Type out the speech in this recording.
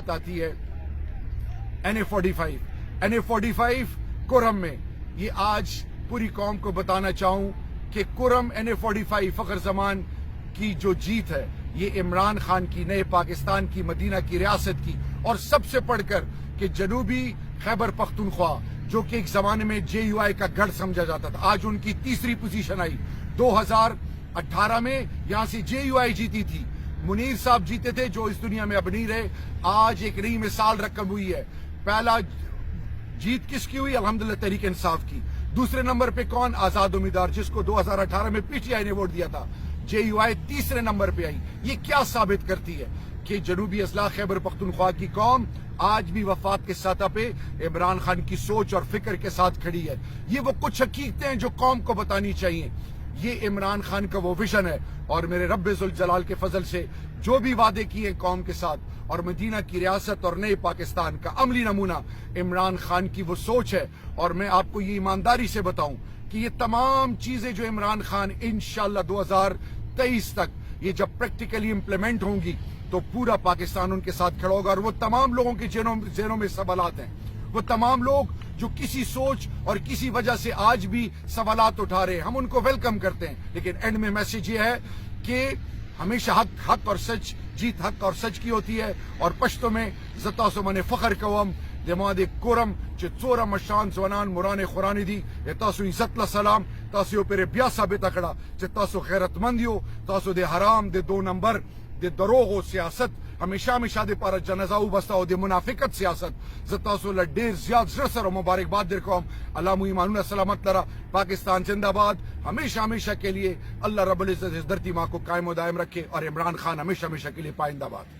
بات آتی ہے NA45 کرم میں، یہ آج پوری قوم کو بتانا چاہوں کہ کرم NA45 فخر زمان کی جو جیت ہے یہ عمران خان کی، نئے پاکستان کی، مدینہ کی ریاست کی، اور سب سے پڑھ کر کہ جنوبی خیبر پختونخوا جو کہ ایک زمانے میں JUI کا گڑھ سمجھا جاتا تھا، آج ان کی تیسری پوزیشن آئی۔ 2018 میں یہاں سے JUI جیتی تھی، منیر صاحب جیتے تھے جو اس دنیا میں اب نہیں رہے، آج ایک نئی مثال رقم ہوئی ہے۔ پہلا جیت کس کی ہوئی؟ الحمدللہ تحریک انصاف کی۔ دوسرے نمبر پہ کون؟ آزاد امیدوار، جس کو 2018 میں PTI نے ووٹ دیا تھا۔ JUI تیسرے نمبر پہ آئی۔ یہ کیا ثابت کرتی ہے کہ جنوبی اضلاع خیبر پختونخوا کی قوم آج بھی وفات کے سطح پہ عمران خان کی سوچ اور فکر کے ساتھ کھڑی ہے۔ یہ وہ کچھ حقیقتیں ہیں جو قوم کو بتانی چاہیے۔ یہ عمران خان کا وہ ویژن ہے، اور میرے رب ذوالجلال کے فضل سے جو بھی وعدے کیے قوم کے ساتھ، اور مدینہ کی ریاست اور نئے پاکستان کا عملی نمونہ عمران خان کی وہ سوچ ہے۔ اور میں آپ کو یہ ایمانداری سے بتاؤں کہ یہ تمام چیزیں جو عمران خان انشاءاللہ 2023 تک یہ جب پریکٹیکلی امپلیمنٹ ہوں گی تو پورا پاکستان ان کے ساتھ کھڑا ہوگا۔ اور وہ تمام لوگوں کے ذہنوں میں سوالات ہیں، وہ تمام لوگ جو کسی سوچ اور کسی وجہ سے آج بھی سوالات اٹھا رہے ہیں، ہم ان کو ویلکم کرتے ہیں، لیکن اینڈ میں میسج یہ ہے کہ ہمیشہ حق اور سچ، جیت حق اور سچ کی ہوتی ہے۔ اور پشتو میں زتاسو من فخر کوم دماد کرم چه څوره مشان ځوانان مران خورانی دي، تاسو عزت له سلام، تاسو پر بیا ثابت کړه چې تاسو غیرتمند یو، تاسو د حرام د 2 نمبر د دروغ او سیاست ہمیشہ د پاره جنازه وبسته او د منافقت سیاست زتاسو له ډیر زیات زړه سره مبارکباد درکوم۔ الله مو ایمانونه سلامت لرا، پاکستان زندہ باد، ہمیشہ کے لیے اللہ رب العزت اس دھرتی ماں کو قائم و دائم رکھے، اور عمران خان ہمیشہ کے لیے پائندہ باد۔